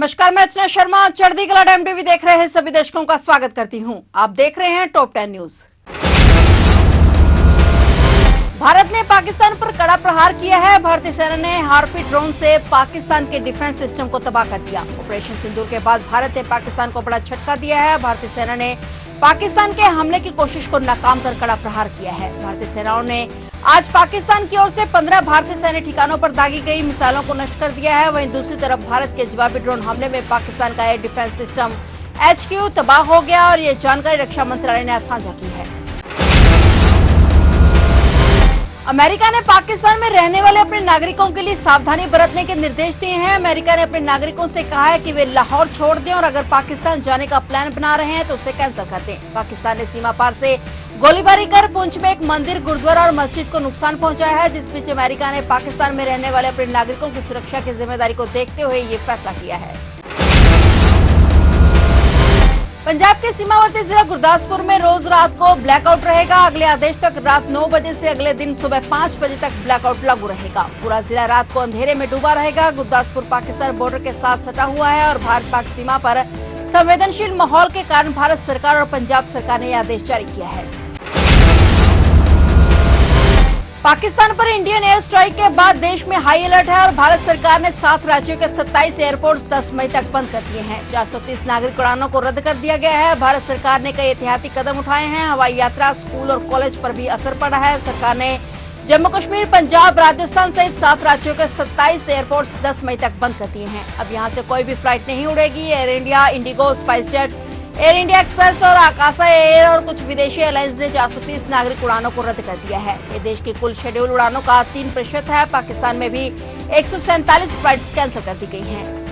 नमस्कार, मैं अर्चना शर्मा। चढ़ती कला टाइम टीवी देख रहे हैं सभी दर्शकों का स्वागत करती हूं। आप देख रहे हैं टॉप 10 न्यूज। भारत ने पाकिस्तान पर कड़ा प्रहार किया है। भारतीय सेना ने हार्पी ड्रोन से पाकिस्तान के डिफेंस सिस्टम को तबाह कर दिया। ऑपरेशन सिंदूर के बाद भारत ने पाकिस्तान को बड़ा झटका दिया है। भारतीय सेना ने पाकिस्तान के हमले की कोशिश को नाकाम कर कड़ा प्रहार किया है। भारतीय सेनाओं ने आज पाकिस्तान की ओर से 15 भारतीय सैन्य ठिकानों पर दागी गई मिसाइलों को नष्ट कर दिया है। वहीं दूसरी तरफ भारत के जवाबी ड्रोन हमले में पाकिस्तान का एयर डिफेंस सिस्टम HQ तबाह हो गया और ये जानकारी रक्षा मंत्रालय ने साझा की है। अमेरिका ने पाकिस्तान में रहने वाले अपने नागरिकों के लिए सावधानी बरतने के निर्देश दिए हैं। अमेरिका ने अपने नागरिकों से कहा है कि वे लाहौर छोड़ दें और अगर पाकिस्तान जाने का प्लान बना रहे हैं तो उसे कैंसिल कर दें। पाकिस्तान ने सीमा पार से गोलीबारी कर पुंछ में एक मंदिर, गुरुद्वारा और मस्जिद को नुकसान पहुंचाया है। जिस बीच अमेरिका ने पाकिस्तान में रहने वाले अपने नागरिकों की सुरक्षा की जिम्मेदारी को देखते हुए ये फैसला किया है। पंजाब के सीमावर्ती जिला गुरदासपुर में रोज रात को ब्लैकआउट रहेगा। अगले आदेश तक रात 9 बजे से अगले दिन सुबह 5 बजे तक ब्लैकआउट लागू रहेगा। पूरा जिला रात को अंधेरे में डूबा रहेगा। गुरदासपुर पाकिस्तान बॉर्डर के साथ सटा हुआ है और भारत पाक सीमा पर संवेदनशील माहौल के कारण भारत सरकार और पंजाब सरकार ने यह आदेश जारी किया है। पाकिस्तान पर इंडियन एयर स्ट्राइक के बाद देश में हाई अलर्ट है और भारत सरकार ने 7 राज्यों के 27 एयरपोर्ट्स 10 मई तक बंद कर दिए हैं। 430 नागरिक उड़ानों को रद्द कर दिया गया है। भारत सरकार ने कई एहतियाती कदम उठाए हैं। हवाई यात्रा, स्कूल और कॉलेज पर भी असर पड़ा है। सरकार ने जम्मू कश्मीर, पंजाब, राजस्थान सहित 7 राज्यों के 27 एयरपोर्ट्स 10 मई तक बंद कर दिए हैं। अब यहां से कोई भी फ्लाइट नहीं उड़ेगी। एयर इंडिया, इंडिगो, स्पाइस जेट, एयर इंडिया एक्सप्रेस और आकाशा एयर और कुछ विदेशी एयरलाइंस ने 430 नागरिक उड़ानों को रद्द कर दिया है। ये देश की कुल शेड्यूल उड़ानों का 3% है। पाकिस्तान में भी 147 फ्लाइट्स कैंसिल कर दी गई हैं।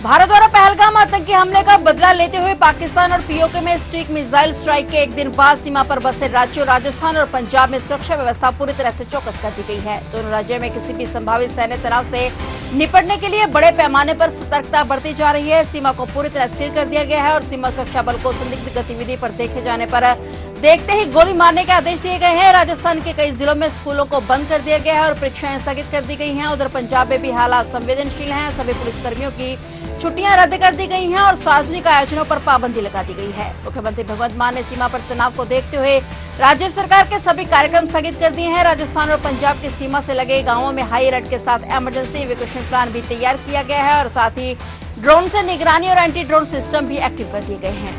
भारत द्वारा पहलगाम आतंकी हमले का बदला लेते हुए पाकिस्तान और POK में स्ट्रीक मिसाइल स्ट्राइक के एक दिन बाद सीमा पर बसे राज्यों राजस्थान और पंजाब में सुरक्षा व्यवस्था पूरी तरह से चौकस कर दी गई है। दोनों राज्यों में किसी भी संभावित सैन्य तनाव से निपटने के लिए बड़े पैमाने पर सतर्कता बरती जा रही है। सीमा को पूरी तरह सील कर दिया गया है और सीमा सुरक्षा बल को संदिग्ध गतिविधि पर देखे जाने पर देखते ही गोली मारने के आदेश दिए गए हैं। राजस्थान के कई जिलों में स्कूलों को बंद कर दिया गया है और परीक्षाएं स्थगित कर दी गई हैं। उधर पंजाब में भी हालात संवेदनशील हैं। सभी पुलिसकर्मियों की छुट्टियां रद्द कर दी गई हैं और सार्वजनिक आयोजनों पर पाबंदी लगा दी गई है। मुख्यमंत्री भगवंत मान ने सीमा पर तनाव को देखते हुए राज्य सरकार के सभी कार्यक्रम स्थगित कर दिए हैं। राजस्थान और पंजाब की सीमा से लगे गांवों में हाई अलर्ट के साथ इमरजेंसी इवैक्यूएशन प्लान भी तैयार किया गया है और साथ ही ड्रोन से निगरानी और एंटी ड्रोन सिस्टम भी एक्टिव कर दिए गए हैं।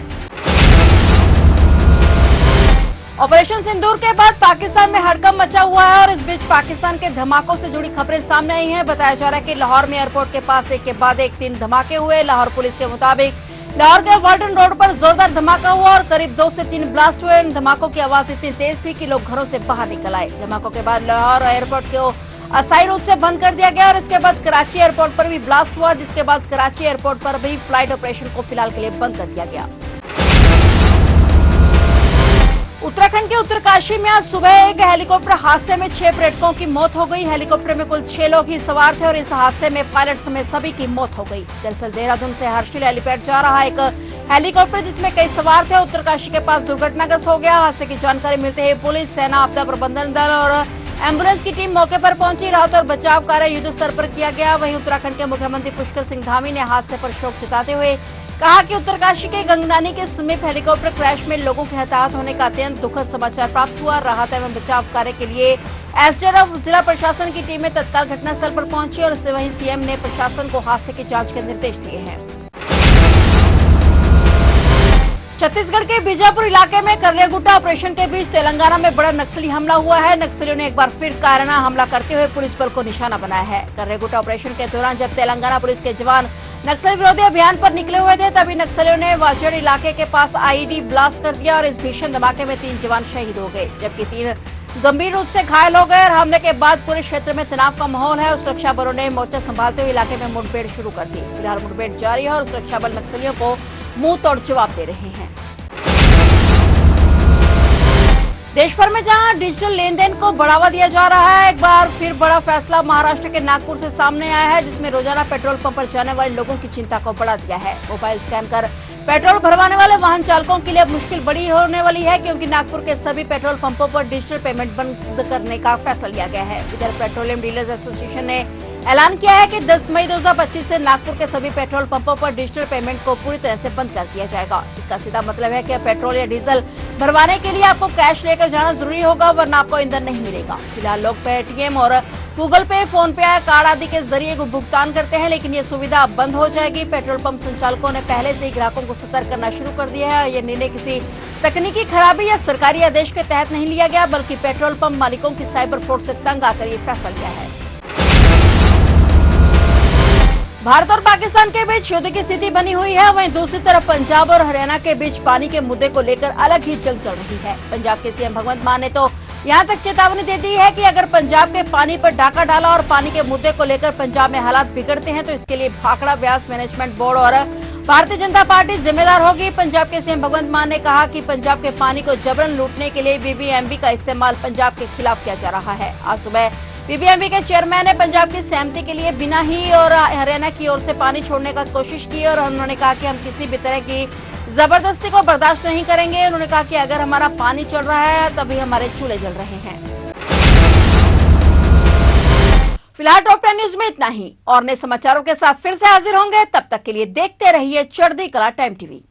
ऑपरेशन सिंदूर के बाद पाकिस्तान में हड़कंप मचा हुआ है और इस बीच पाकिस्तान के धमाकों से जुड़ी खबरें सामने आई हैं। बताया जा रहा है कि लाहौर में एयरपोर्ट के पास एक के बाद एक 3 धमाके हुए। लाहौर पुलिस के मुताबिक लाहौर के वाल्टन रोड पर जोरदार धमाका हुआ और करीब 2 से 3 ब्लास्ट हुए। इन धमाकों की आवाज इतनी तेज थी कि लोग घरों से बाहर निकल आए। धमाकों के बाद लाहौर एयरपोर्ट को अस्थायी रूप से बंद कर दिया गया और इसके बाद कराची एयरपोर्ट पर भी ब्लास्ट हुआ, जिसके बाद कराची एयरपोर्ट पर भी फ्लाइट ऑपरेशन को फिलहाल के लिए बंद कर दिया गया। उत्तराखंड के उत्तरकाशी में आज सुबह एक हेलीकॉप्टर हादसे में 6 पर्यटकों की मौत हो गई। हेलीकॉप्टर में कुल 6 लोग ही सवार थे और इस हादसे में पायलट समेत सभी की मौत हो गई। दरअसल देहरादून से हर्षिल हेलीपैड जा रहा एक हेलीकॉप्टर जिसमें कई सवार थे उत्तरकाशी के पास दुर्घटनाग्रस्त हो गया। हादसे की जानकारी मिलते ही पुलिस, सेना, आपदा प्रबंधन दल और एम्बुलेंस की टीम मौके पर पहुंची। राहत और बचाव कार्य युद्ध स्तर पर किया गया। वहीं उत्तराखंड के मुख्यमंत्री पुष्कर सिंह धामी ने हादसे पर शोक जताते हुए कहा कि उत्तरकाशी के गंगनानी के समीप हेलीकॉप्टर क्रैश में लोगों के हताहत होने का अत्यंत दुखद समाचार प्राप्त हुआ। राहत एवं बचाव कार्य के लिए SDRF जिला प्रशासन की टीमें तत्काल घटनास्थल पर पहुंची और इससे वहीं CM ने प्रशासन को हादसे की जांच के निर्देश दिए हैं। छत्तीसगढ़ के बीजापुर इलाके में कर्रेगुट्टा ऑपरेशन के बीच तेलंगाना में बड़ा नक्सली हमला हुआ है। नक्सलियों ने एक बार फिर कायराना हमला करते हुए पुलिस बल को निशाना बनाया है। कर्रेगुट्टा ऑपरेशन के दौरान जब तेलंगाना पुलिस के जवान नक्सल विरोधी अभियान पर निकले हुए थे तभी नक्सलियों ने वाजेड़ इलाके के पास IED ब्लास्ट कर दिया और इस भीषण धमाके में 3 जवान शहीद हो गए जबकि 3 गंभीर रूप से घायल हो गए। और हमले के बाद पूरे क्षेत्र में तनाव का माहौल है और सुरक्षा बलों ने मोर्चा संभालते हुए इलाके में मुठभेड़ शुरू कर दी। फिलहाल मुठभेड़ जारी है और सुरक्षा बल नक्सलियों को मुंह तोड़ जवाब दे रहे हैं। देश भर में जहां डिजिटल लेन देन को बढ़ावा दिया जा रहा है, एक बार फिर बड़ा फैसला महाराष्ट्र के नागपुर से सामने आया है जिसमें रोजाना पेट्रोल पंप पर जाने वाले लोगों की चिंता को बढ़ा दिया है। मोबाइल स्कैन कर पेट्रोल भरवाने वाले वाहन चालकों के लिए अब मुश्किल बड़ी होने वाली है क्योंकि नागपुर के सभी पेट्रोल पंपों पर डिजिटल पेमेंट बंद करने का फैसला लिया गया है। इधर पेट्रोलियम डीलर्स एसोसिएशन ने ऐलान किया है कि 10 मई 2025 से नागपुर के सभी पेट्रोल पंपों पर डिजिटल पेमेंट को पूरी तरह से बंद कर दिया जाएगा। इसका सीधा मतलब है कि अब पेट्रोल या डीजल भरवाने के लिए आपको कैश लेकर जाना जरूरी होगा, वरना आपको ईंधन नहीं मिलेगा। फिलहाल लोग पेटीएम और गूगल पे, फोन पे, कार्ड आदि के जरिए भुगतान करते हैं, लेकिन ये सुविधा अब बंद हो जाएगी। पेट्रोल पंप संचालकों ने पहले से ही ग्राहकों को सतर्क करना शुरू कर दिया है। ये निर्णय किसी तकनीकी खराबी या सरकारी आदेश के तहत नहीं लिया गया, बल्कि पेट्रोल पंप मालिकों की साइबर फ्रॉड से तंग आकर ये फैसला लिया है। भारत और पाकिस्तान के बीच युद्ध की स्थिति बनी हुई है। वहीं दूसरी तरफ पंजाब और हरियाणा के बीच पानी के मुद्दे को लेकर अलग ही जंग चल रही है। पंजाब के सीएम भगवंत मान ने तो यहां तक चेतावनी दे दी है कि अगर पंजाब के पानी पर डाका डाला और पानी के मुद्दे को लेकर पंजाब में हालात बिगड़ते हैं तो इसके लिए भाखड़ा व्यास मैनेजमेंट बोर्ड और भारतीय जनता पार्टी जिम्मेदार होगी। पंजाब के सीएम भगवंत मान ने कहा कि पंजाब के पानी को जबरन लूटने के लिए बीबीएमबी का इस्तेमाल पंजाब के खिलाफ किया जा रहा है। आज सुबह बीबीएमबी के चेयरमैन ने पंजाब की सहमति के लिए बिना ही और हरियाणा की ओर से पानी छोड़ने का कोशिश की और उन्होंने कहा कि हम किसी भी तरह की जबरदस्ती को बर्दाश्त नहीं करेंगे। उन्होंने कहा कि अगर हमारा पानी चल रहा है तभी हमारे चूल्हे जल रहे हैं। फिलहाल टॉप 10 न्यूज में इतना ही और नए समाचारों के साथ फिर से हाजिर होंगे। तब तक के लिए देखते रहिए चढ़ती कला टाइम टीवी।